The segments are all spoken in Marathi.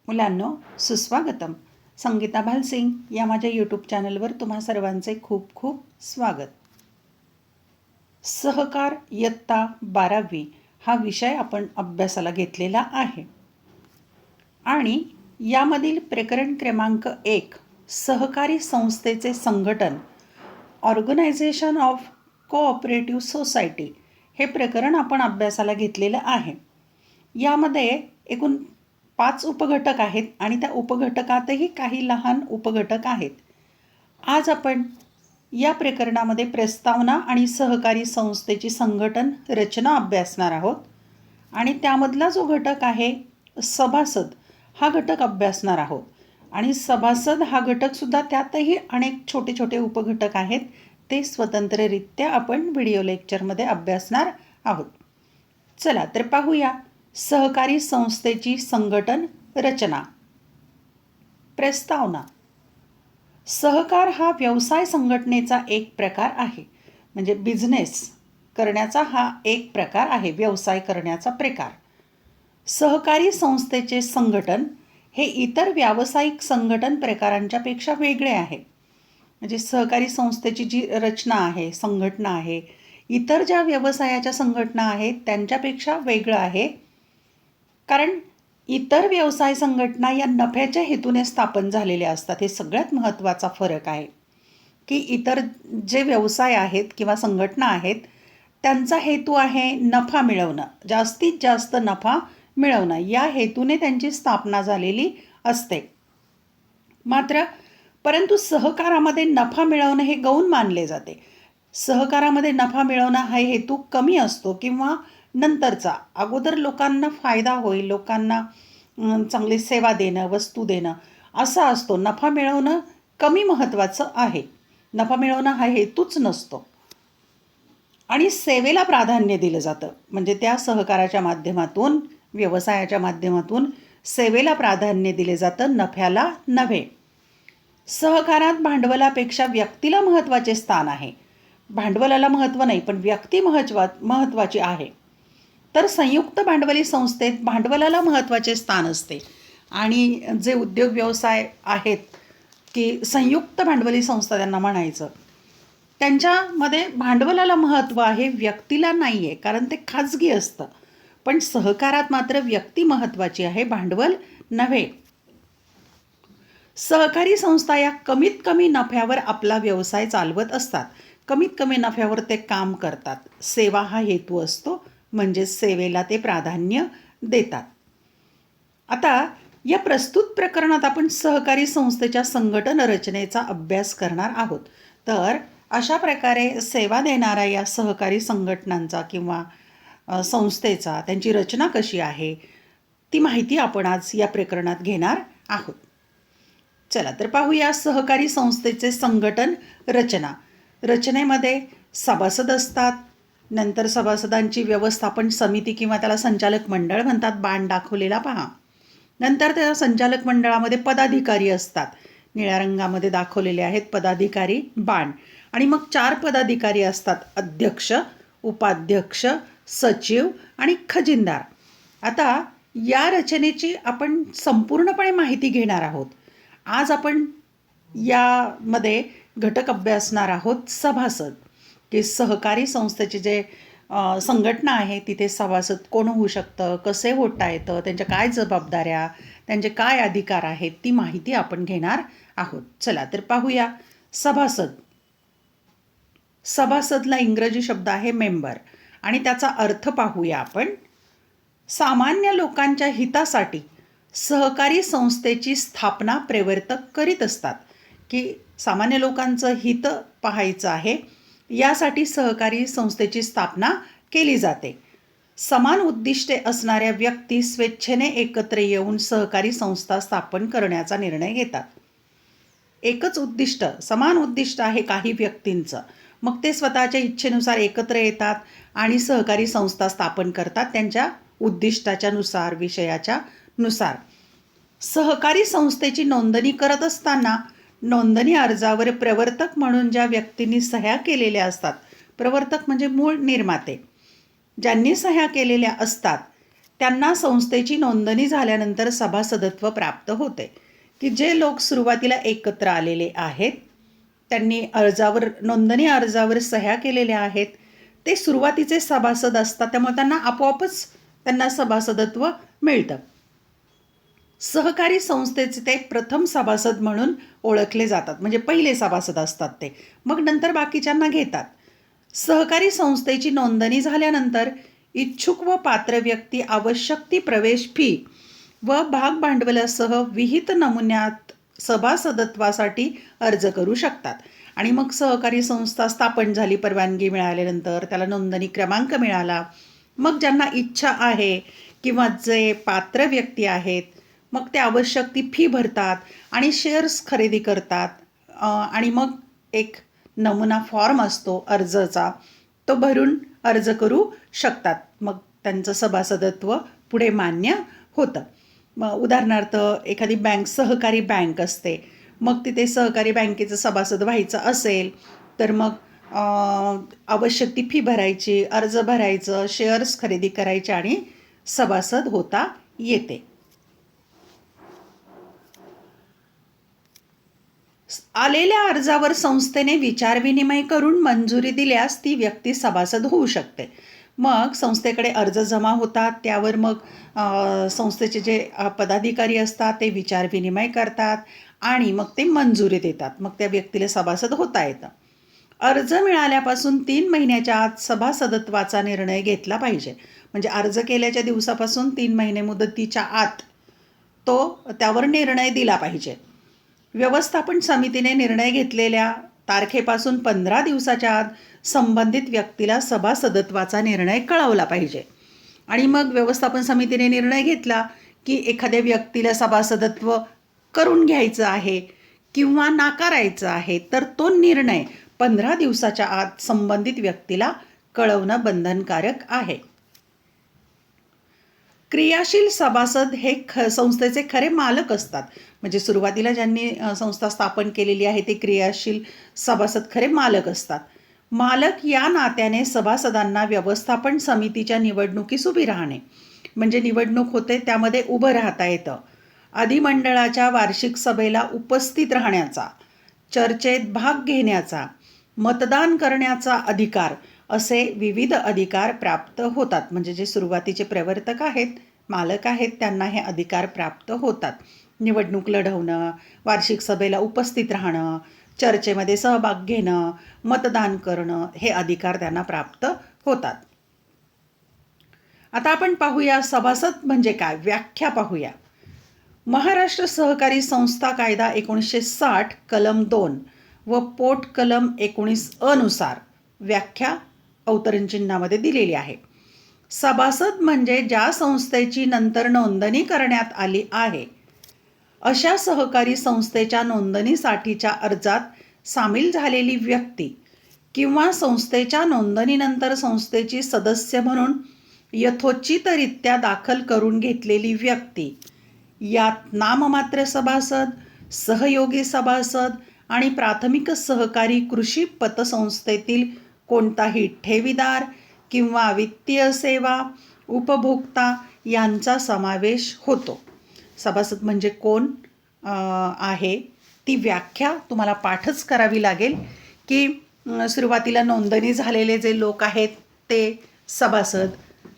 मुलांनो, सुस्वागतम. संगीता भालसिंग या माझ्या यूट्यूब चॅनलवर तुम्हा सर्वांचे खूप खूप स्वागत. सहकार इयत्ता 12वी हा विषय आपण अभ्यासाला घेतलेला आहे आणि यामधील प्रकरण क्रमांक 1 सहकारी संस्थेचे संघटन, ऑर्गनायझेशन ऑफ कोऑपरेटिव्ह सोसायटी हे प्रकरण आपण अभ्यासाला घेतलेलं आहे. यामध्ये एकूण 5 उपघटक आहेत आणि त्या उपघटकातही काही लहान उपघटक आहेत. आज आपण या प्रकरणामध्ये प्रस्तावना आणि सहकारी संस्थेची संघटन रचना अभ्यासणार आहोत आणि त्यामधला जो घटक आहे सभासद हा घटक अभ्यासणार आहोत. आणि सभासद हा घटकसुद्धा त्यातही अनेक छोटे छोटे उपघटक आहेत, ते स्वतंत्ररित्या आपण व्हिडिओ लेक्चरमध्ये अभ्यासणार आहोत. चला तर पाहूया सहकारी संस्थेची संघटन रचना. प्रस्तावना. सहकार हा व्यवसाय संघटनेचा एक प्रकार आहे. म्हणजे बिझनेस करण्याचा हा एक प्रकार आहे, व्यवसाय करण्याचा प्रकार. सहकारी संस्थेचे संघटन हे इतर व्यावसायिक संघटन प्रकारांच्या पेक्षा वेगळे आहे. म्हणजे सहकारी संस्थेची जी रचना आहे, संघटना आहे, इतर ज्या व्यवसायाच्या संघटना आहेत त्यांच्यापेक्षा वेगळं आहे. कारण इतर व्यवसाय संघटना या नफ्याच्या हेतूने स्थापन झालेल्या असतात. हे सगळ्यात महत्त्वाचा फरक आहे की इतर जे व्यवसाय आहेत किंवा संघटना आहेत त्यांचा हेतू आहे नफा मिळवणं, जास्तीत जास्त नफा मिळवणं, या हेतूने त्यांची स्थापना झालेली असते. परंतु सहकारामध्ये नफा मिळवणं हे गौण मानले जाते. सहकारामध्ये नफा मिळवणं हा हेतू कमी असतो किंवा नंतरचा. अगोदर लोकांना फायदा होईल, लोकांना चांगली सेवा देणं, वस्तू देणं असा असतो. नफा मिळवणं कमी महत्त्वाचं आहे. नफा मिळवणं हा हेतूच नसतो. आणि सेवेला प्राधान्य दिलं जातं. म्हणजे त्या सहकाराच्या माध्यमातून, व्यवसायाच्या माध्यमातून सेवेला प्राधान्य दिले जातं, नफ्याला नव्हे. सहकारात भांडवलापेक्षा व्यक्तीला महत्त्वाचे स्थान आहे. भांडवलाला महत्त्व नाही, पण व्यक्ती महत्त्वाची आहे. तर संयुक्त भांडवली संस्थेत भांडवलाला महत्त्वाचे स्थान असते. आणि जे उद्योग व्यवसाय आहेत की संयुक्त भांडवली संस्था त्यांना म्हणायचं, त्यांच्यामध्ये भांडवलाला महत्त्व आहे, व्यक्तीला नाही आहे, कारण ते खाजगी असतं. पण सहकारात मात्र व्यक्ती महत्त्वाची आहे, भांडवल नव्हे. सहकारी संस्था या कमीत कमी नफ्यावर आपला व्यवसाय चालवत असतात. कमीत कमी नफ्यावर ते काम करतात. सेवा हा हेतू असतो, म्हणजे सेवेला ते प्राधान्य देतात. आता या प्रस्तुत प्रकरणात आपण सहकारी संस्थेच्या संघटन रचनेचा अभ्यास करणार आहोत. तर अशा प्रकारे सेवा देणाऱ्या या सहकारी संघटनांचा किंवा संस्थेचा, त्यांची रचना कशी आहे ती माहिती आपण आज या प्रकरणात घेणार आहोत. चला तर पाहूया सहकारी संस्थेचे संघटन रचना. रचनेमध्ये सभासद असतात. नंतर सभासदांची व्यवस्थापन समिती किंवा त्याला संचालक मंडळ म्हणतात, बाण दाखवलेला पहा. नंतर त्या संचालक मंडळामध्ये पदाधिकारी असतात, निळ्या रंगामध्ये दाखवलेले आहेत पदाधिकारी, बाण. आणि मग 4 पदाधिकारी असतात, अध्यक्ष, उपाध्यक्ष, सचिव आणि खजिनदार. आता या रचनेची आपण संपूर्णपणे माहिती घेणार आहोत. आज आपण यामध्ये घटक अभ्यासणार आहोत सभासद, की सहकारी संस्थेचे जे संघटना आहे तिथे सभासद कोण होऊ शकतं, कसे होता येतं, त्यांच्या काय जबाबदाऱ्या, त्यांचे काय अधिकार आहेत, ती माहिती आपण घेणार आहोत. चला तर पाहूया सभासद. सभासदला इंग्रजी शब्द आहे मेंबर आणि त्याचा अर्थ पाहूया आपण. सामान्य लोकांच्या हितासाठी सहकारी संस्थेची स्थापना प्रवर्तक करीत असतात. की सामान्य लोकांचं हित पाहायचं आहे, यासाठी सहकारी संस्थेची स्थापना केली जाते. समान उद्दिष्टे असणाऱ्या व्यक्ती स्वेच्छेने एकत्र येऊन सहकारी संस्था स्थापन करण्याचा निर्णय घेतात. एकच उद्दिष्ट, समान उद्दिष्ट आहे काही व्यक्तींचं, मग ते स्वतःच्या इच्छेनुसार एकत्र येतात आणि सहकारी संस्था स्थापन करतात, त्यांच्या उद्दिष्टाच्या नुसार, विषयाच्या नुसार. सहकारी संस्थेची नोंदणी करत असताना नोंदणी अर्जावर प्रवर्तक म्हणून ज्या व्यक्तींनी सह्या केलेल्या असतात, प्रवर्तक म्हणजे मूळ निर्माते, ज्यांनी सह्या केलेल्या असतात त्यांना संस्थेची नोंदणी झाल्यानंतर सभासदत्व प्राप्त होते, की जे लोक सुरुवातीला एकत्र आलेले आहेत, त्यांनी नोंदणी अर्जावर सह्या केलेल्या आहेत, ते सुरुवातीचे सभासद असतात. त्यामुळे त्यांना आपोआपच सभासदत्व मिळतं. सहकारी संस्थेचे ते प्रथम सभासद म्हणून ओळखले जातात, म्हणजे पहिले सभासद असतात ते. मग नंतर बाकीच्यांना घेतात. सहकारी संस्थेची नोंदणी झाल्यानंतर इच्छुक व पात्र व्यक्ती आवश्यक ती प्रवेश फी व भाग भांडवलासह विहित नमुन्यात सभासदत्वासाठी अर्ज करू शकतात. आणि मग सहकारी संस्था स्थापन झाली, परवानगी मिळाल्यानंतर त्याला नोंदणी क्रमांक मिळाला. मग ज्यांना इच्छा आहे किंवा जे पात्र व्यक्ती आहेत, मग ते आवश्यक ती फी भरतात आणि शेअर्स खरेदी करतात. आणि मग एक नमुना फॉर्म असतो अर्जाचा, तो भरून अर्ज करू शकतात. मग त्यांचं सभासदत्व पुढे मान्य होतं. मग उदाहरणार्थ एखादी बँक, सहकारी बँक असते, मग तिथे सहकारी बँकेचं सभासद व्हायचं असेल तर मग आवश्यक ती फी भरायची, अर्ज भरायचं, शेअर्स खरेदी करायचे आणि सभासद होता येते. आलेल्या अर्जावर संस्थेने विचारविनिमय करून मंजुरी दिल्यास ती व्यक्ती सभासद होऊ शकते. मग संस्थेकडे अर्ज जमा होतात, त्यावर मग संस्थेचे जे पदाधिकारी असतात ते विचारविनिमय करतात आणि मग ते मंजुरी देतात. मग त्या व्यक्तीला सभासद होता येतं. अर्ज मिळाल्यापासून 3 महिन्याच्या आत सभासदत्वाचा निर्णय घेतला पाहिजे. म्हणजे अर्ज केल्याच्या दिवसापासून 3 महिने मुदतीच्या आत त्यावर निर्णय दिला पाहिजे. व्यवस्थापन समितीने निर्णय घेतलेल्या तारखेपासून 15 दिवसाच्या आत संबंधित व्यक्तीला सभासदत्वाचा निर्णय कळवला पाहिजे. आणि मग व्यवस्थापन समितीने निर्णय घेतला की एखाद्या व्यक्तीला सभासदत्व करून घ्यायचं आहे किंवा नाकारायचं आहे, तर तो निर्णय 15 दिवसाच्या आत संबंधित व्यक्तीला कळवणं बंधनकारक आहे. क्रियाशील सभासद हे संस्थेचे खरे मालक असतात. म्हणजे सुरुवातीला ज्यांनी संस्था स्थापन केलेली आहे ते क्रियाशील सभासद खरे मालक असतात. मालक या नात्याने सभासदांना व्यवस्थापन समितीच्या निवडणुकीस उभी राहणे, म्हणजे निवडणूक होते त्यामध्ये उभं राहता येतं, अधिमंडळाच्या वार्षिक सभेला उपस्थित राहण्याचा, चर्चेत भाग घेण्याचा, मतदान करण्याचा अधिकार, असे विविध अधिकार प्राप्त होतात. म्हणजे जे सुरुवातीचे प्रवर्तक आहेत, मालक आहेत, त्यांना हे अधिकार प्राप्त होतात. निवडणूक लढवणं, वार्षिक सभेला उपस्थित राहणं, चर्चेमध्ये सहभाग घेणं, मतदान करणं, हे अधिकार त्यांना प्राप्त होतात. आता आपण पाहूया सभासद म्हणजे काय, व्याख्या पाहूया. महाराष्ट्र सहकारी संस्था कायदा 1960 कलम 2 व पोट कलम 19 नुसार व्याख्या अवतरणचिन्हामध्ये दिलेली आहे. सभासद म्हणजे ज्या संस्थेची नंतर नोंदणी करण्यात आली आहे अशा सहकारी संस्थेच्या नोंदणीसाठीच्या अर्जात सामील झालेली व्यक्ती किंवा संस्थेच्या नोंदणीनंतर संस्थेची सदस्य म्हणून यथोचितरित्या दाखल करून घेतलेली व्यक्ती. यात नाममात्र सभासद, सहयोगी सभासद आणि प्राथमिक सहकारी कृषी पतसंस्थेतील कोणताही ठेवीदार किंवा वित्तीय सेवा उपभोक्ता यांचा समावेश होतो. सभासद म्हणजे कोण आहे ती व्याख्या तुम्हाला पाठच करावी लागेल, की सुरुवातीला नोंदणी झालेले जे लोक आहेत ते सभासद,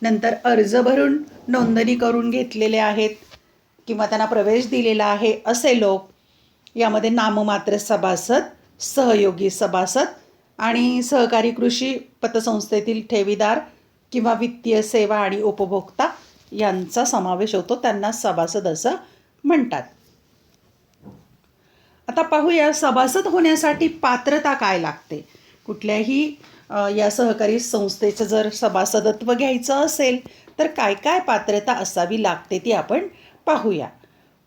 नंतर अर्ज भरून नोंदणी करून घेतलेले आहेत किंवा त्यांना प्रवेश दिलेला आहे असे लोक, यामध्ये नाममात्र सभासद, सहयोगी सभासद आणि सहकारी कृषी पतसंस्थेतील ठेवीदार किंवा वित्तीय सेवा आणि उपभोक्ता यांचा समावेश होतो. त्यांना सभासद असं म्हणतात. आता पाहूया सभासद होण्यासाठी पात्रता काय लागते. कुठल्याही या सहकारी संस्थेचं जर सभासदत्व घ्यायचं असेल तर काय काय पात्रता असावी लागते ती आपण पाहूया.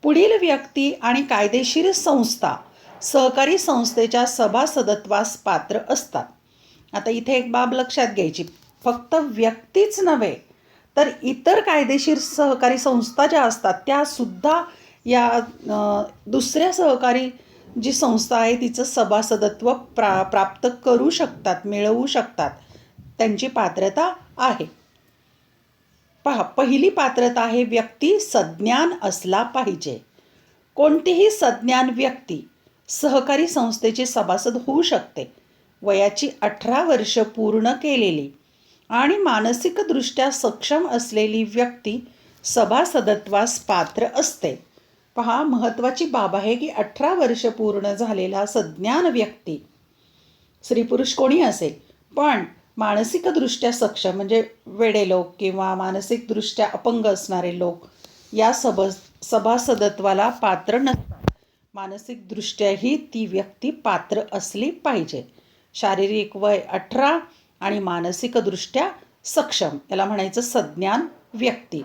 पुढील व्यक्ती आणि कायदेशीर संस्था सहकारी संस्थेच्या सभासदत्वास पात्र असतात. आता इथे एक बाब लक्षात घ्यायची, फक्त व्यक्तीच नव्हे तर इतर कायदेशीर सहकारी संस्था ज्या असतात त्यासुद्धा या दुसऱ्या सहकारी जी संस्था आहे तिचं सभासदत्व प्राप्त करू शकतात, मिळवू शकतात. त्यांची पात्रता आहे. पहा, पहिली पात्रता आहे व्यक्ती सज्ञान असला पाहिजे. कोणतीही सज्ञान व्यक्ती सहकारी संस्थेची सभासद होऊ शकते. वयाची 18 वर्ष पूर्ण केलेली आणि मानसिकदृष्ट्या सक्षम असलेली व्यक्ती सभासदत्वास पात्र असते. पहा, महत्त्वाची बाब आहे की 18 वर्ष पूर्ण झालेला सज्ञान व्यक्ती, स्त्री पुरुष कोणी असेल, पण मानसिकदृष्ट्या सक्षम म्हणजे वेडे लोक किंवा मानसिकदृष्ट्या अपंग असणारे लोक या सभासदत्वाला पात्र नसतात. मानसिकदृष्ट्याही ती व्यक्ती पात्र असली पाहिजे. शारीरिक वय 18 आणि मानसिकदृष्ट्या सक्षम, याला म्हणायचं सज्ञान व्यक्ती.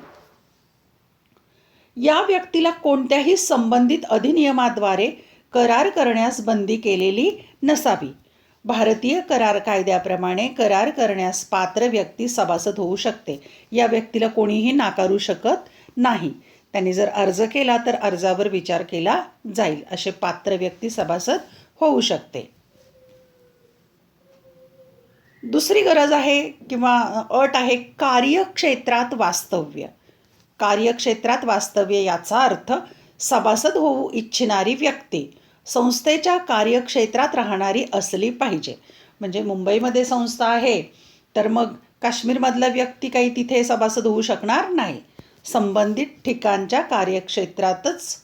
या व्यक्तीला कोणत्याही संबंधित अधिनियमाद्वारे करार करण्यास बंदी केलेली नसावी. भारतीय करार कायद्याप्रमाणे करार करण्यास पात्र व्यक्ती सभासद होऊ शकते. या व्यक्तीला कोणीही नाकारू शकत नाही. त्यांनी जर अर्ज केला तर अर्जावर विचार केला जाईल. असे पात्र व्यक्ती सभासद होऊ शकते. दुसरी गरज आहे किंवा अट आहे कार्यक्षेत्रात वास्तव्य. कार्यक्षेत्रात वास्तव्य याचा अर्थ सभासद होऊ इच्छिणारी व्यक्ती संस्थेच्या कार्यक्षेत्रात राहणारी असली पाहिजे. म्हणजे मुंबईमध्ये संस्था आहे तर मग काश्मीरमधला व्यक्ती काही तिथे सभासद होऊ शकणार नाही. संबंधित ठिकाणच्या कार्यक्षेत्रातच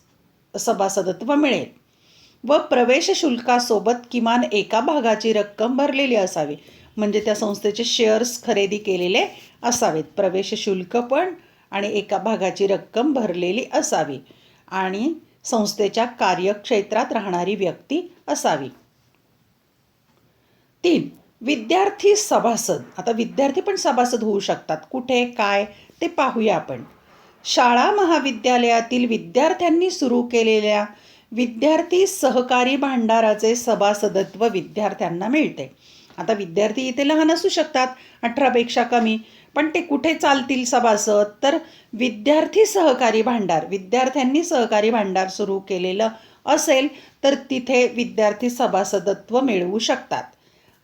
सभासदत्व मिळेल व प्रवेश शुल्कासोबत किमान एका भागाची रक्कम भरलेली असावी. म्हणजे त्या संस्थेचे शेअर्स खरेदी केलेले असावेत. प्रवेश शुल्क पण आणि एका भागाची रक्कम भरलेली असावी आणि संस्थेच्या कार्यक्षेत्रात राहणारी व्यक्ती असावी. 3. विद्यार्थी सभासद. आता विद्यार्थी पण सभासद होऊ शकतात. कुठे काय ते पाहूया आपण. शाळा महाविद्यालयातील विद्यार्थ्यांनी सुरू केलेल्या विद्यार्थी सहकारी भांडाराचे सभासदत्व विद्यार्थ्यांना मिळते. आता विद्यार्थी इथे लहान असू शकतात, 18पेक्षा कमी, पण ते कुठे चालतील सभासद? तर विद्यार्थी सहकारी भांडार, विद्यार्थ्यांनी सहकारी भांडार सुरू केलेलं असेल तर तिथे विद्यार्थी सभासदत्व मिळवू शकतात.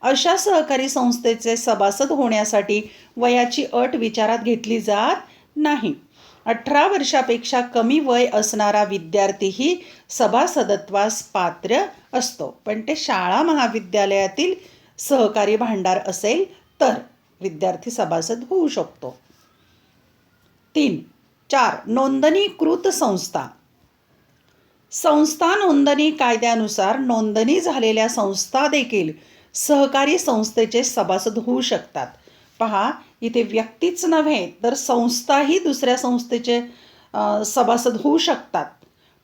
अशा सहकारी संस्थेचे सभासद होण्यासाठी वयाची अट विचारात घेतली जात नाही. 18 वर्षापेक्षा कमी वय असणारा विद्यार्थीही सभासदत्वास पात्र असतो, पण ते शाळा महाविद्यालयातील सहकारी भांडार असेल तर विद्यार्थी सभासद होऊ शकतो. 4. नोंदणीकृत संस्था. संस्था नोंदणी कायद्यानुसार नोंदणी झालेल्या संस्था देखील सहकारी संस्थेचे सभासद होऊ शकतात. पहा, इथे व्यक्तीच नव्हे तर संस्थाही दुसऱ्या संस्थेचे सभासद होऊ शकतात,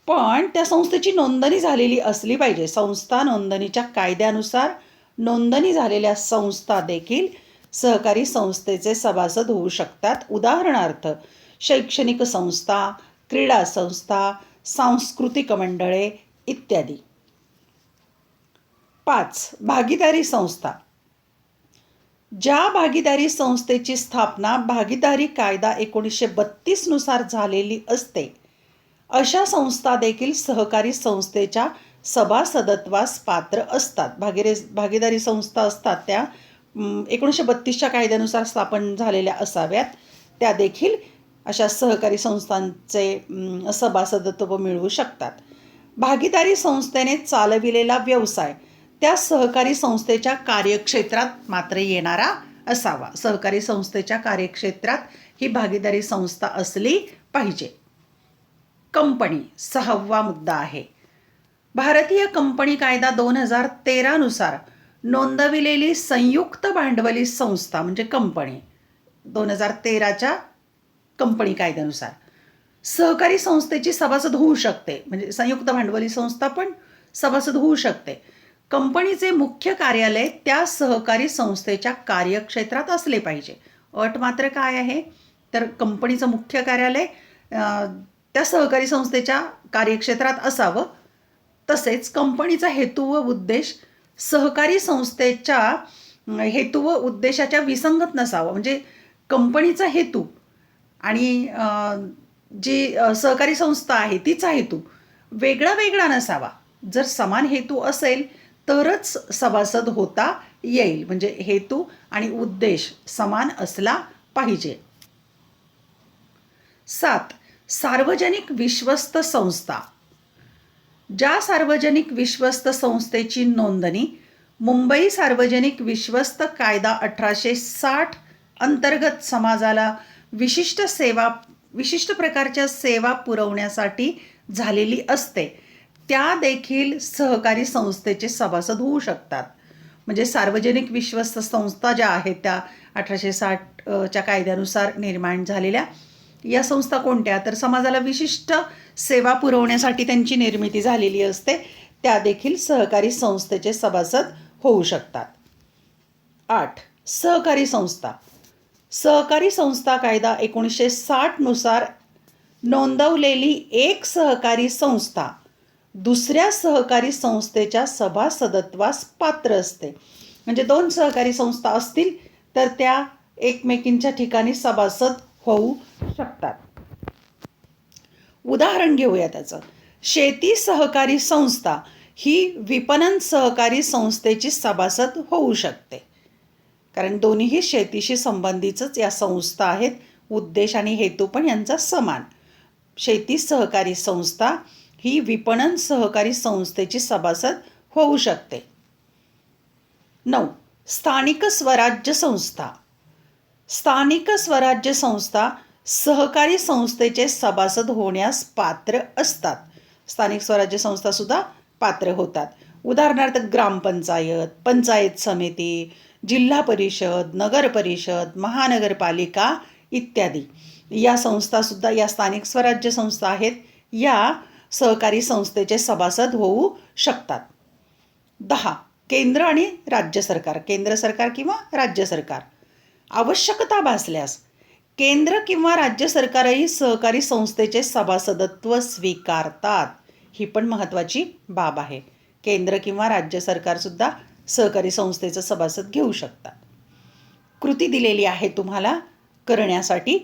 पण त्या संस्थेची नोंदणी झालेली असली पाहिजे. संस्था नोंदणीच्या कायद्यानुसार नोंदणी झालेल्या संस्था देखील सहकारी संस्थेचे सभासद होऊ शकतात. उदाहरणार्थ शैक्षणिक संस्था, क्रीडा संस्था, सांस्कृतिक मंडळे इत्यादी. 5. भागीदारी संस्था. ज्या भागीदारी संस्थेची स्थापना भागीदारी कायदा 1932 नुसार झालेली असते अशा संस्था देखील सहकारी संस्थेच्या सभासदत्वास पात्र असतात. भागीदारी संस्था असतात त्या 1932च्या कायद्यानुसार स्थापन झालेल्या असाव्यात. त्या देखील अशा सहकारी संस्थांचे सभासदत्व मिळवू शकतात. भागीदारी संस्थेने चालविलेला व्यवसाय त्या सहकारी संस्थेच्या कार्यक्षेत्रात मात्र येणारा असावा. सहकारी संस्थेच्या कार्यक्षेत्रात ही भागीदारी संस्था असली पाहिजे. कंपनी 6वा मुद्दा आहे. भारतीय कंपनी कायदा 2013 नुसार नोंदविलेली संयुक्त भांडवली संस्था म्हणजे कंपनी 2013च्या कंपनी कायद्यानुसार सहकारी संस्थेची सभासद होऊ शकते. म्हणजे संयुक्त भांडवली संस्था पण सभासद होऊ शकते. कंपनीचे मुख्य कार्यालय त्या सहकारी संस्थेच्या कार्यक्षेत्रात असले पाहिजे. अट मात्र काय आहे तर कंपनीचं मुख्य कार्यालय त्या सहकारी संस्थेच्या कार्यक्षेत्रात असावं. तसेच कंपनीचा हेतू व उद्देश सहकारी संस्थेच्या हेतू व उद्देशाच्या विसंगत नसावा. म्हणजे कंपनीचा हेतू आणि जी सहकारी संस्था आहे तिचा हेतू वेगळा वेगळा नसावा. जर समान हेतू असेल तरच सभासद होता येईल. म्हणजे हेतू आणि उद्देश समान असला पाहिजे. 7. सार्वजनिक विश्वस्त संस्था. ज्या सार्वजनिक विश्वस्त संस्थेची नोंदणी मुंबई सार्वजनिक विश्वस्त कायदा 1860 अंतर्गत समाजाला विशिष्ट प्रकारच्या सेवा पुरवण्यासाठी झालेली असते, त्या देखील सहकारी संस्थेचे सभासद होऊ शकतात. म्हणजे सार्वजनिक विश्वस्त संस्था ज्या आहेत त्या 1860च्या कायद्यानुसार निर्माण झालेल्या या संस्था कोणत्या, तर समाजाला विशिष्ट सेवा पुरवण्यासाठी त्यांची निर्मिती झालेली असते, त्या देखील सहकारी संस्थेचे सभासद होऊ शकतात. 8. सहकारी संस्था. सहकारी संस्था कायदा 1960 नुसार नोंदवलेली एक सहकारी संस्था दुसऱ्या सहकारी संस्थेच्या सभासदत्वास पात्र असते. म्हणजे 2 सहकारी संस्था असतील तर त्या एकमेकींच्या ठिकाणी सभासद होऊ शकतात. उदाहरण घेऊया त्याचं. शेती सहकारी संस्था ही विपणन सहकारी संस्थेची सभासद होऊ शकते, कारण दोन्हीही शेतीशी संबंधीचंच या संस्था आहेत. उद्देश आणि हेतू पण यांचा समान. शेती सहकारी संस्था ही विपणन सहकारी संस्थेची सभासद होऊ शकते. 9. स्थानिक स्वराज्य संस्था. स्थानिक स्वराज्य संस्था सहकारी संस्थेचे सभासद होण्यास पात्र असतात. स्थानिक स्वराज्य संस्थासुद्धा पात्र होतात. उदाहरणार्थ ग्रामपंचायत, पंचायत समिती, जिल्हा परिषद, नगर परिषद, महानगरपालिका इत्यादी या संस्थासुद्धा या स्थानिक स्वराज्य संस्था आहेत, या सहकारी संस्थेचे सभासद होऊ शकतात. 10. केंद्र आणि राज्य सरकार. केंद्र सरकार किंवा राज्य सरकार. आवश्यकता भासल्यास केंद्र किंवा राज्य सरकारही सहकारी संस्थेचे सभासदत्व स्वीकारतात. ही पण महत्त्वाची बाब आहे. केंद्र किंवा राज्य सरकारसुद्धा सहकारी संस्थेचं सभासद घेऊ शकतात. कृती दिलेली आहे तुम्हाला करण्यासाठी.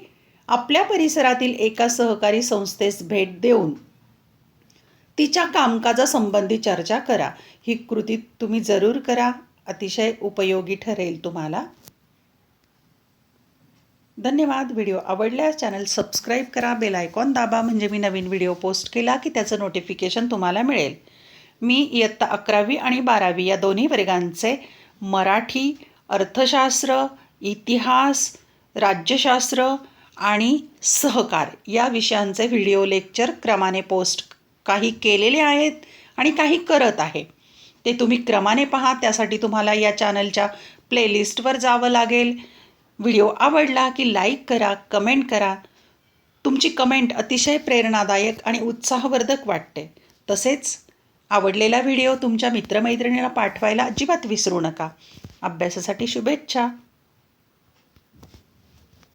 आपल्या परिसरातील एका सहकारी संस्थेस भेट देऊन तिच्या कामकाजासंबंधी चर्चा करा. ही कृती तुम्ही जरूर करा, अतिशय उपयोगी ठरेल तुम्हाला. धन्यवाद. व्हिडिओ आवडल्यास चॅनल सबस्क्राईब करा, बेल आयकॉन दाबा, म्हणजे मी नवीन व्हिडिओ पोस्ट केला की त्याचं नोटिफिकेशन तुम्हाला मिळेल. मी इयत्ता 11वी आणि 12वी या दोन्ही वर्गांचे मराठी, अर्थशास्त्र, इतिहास, राज्यशास्त्र आणि सहकार या विषयांचे व्हिडिओ लेक्चर क्रमाने पोस्ट काही केलेले आहेत आणि काही करत आहे. ते तुम्ही क्रमाने पहा. त्यासाठी तुम्हाला या चॅनलच्या प्लेलिस्टवर जावं लागेल. व्हिडिओ आवडला की लाईक करा, कमेंट करा. तुमची कमेंट अतिशय प्रेरणादायक आणि उत्साहवर्धक वाटते. तसेच आवडलेला व्हिडिओ तुमच्या मित्रमैत्रिणींना पाठवायला अजिबात विसरू नका. अभ्यासासाठी शुभेच्छा.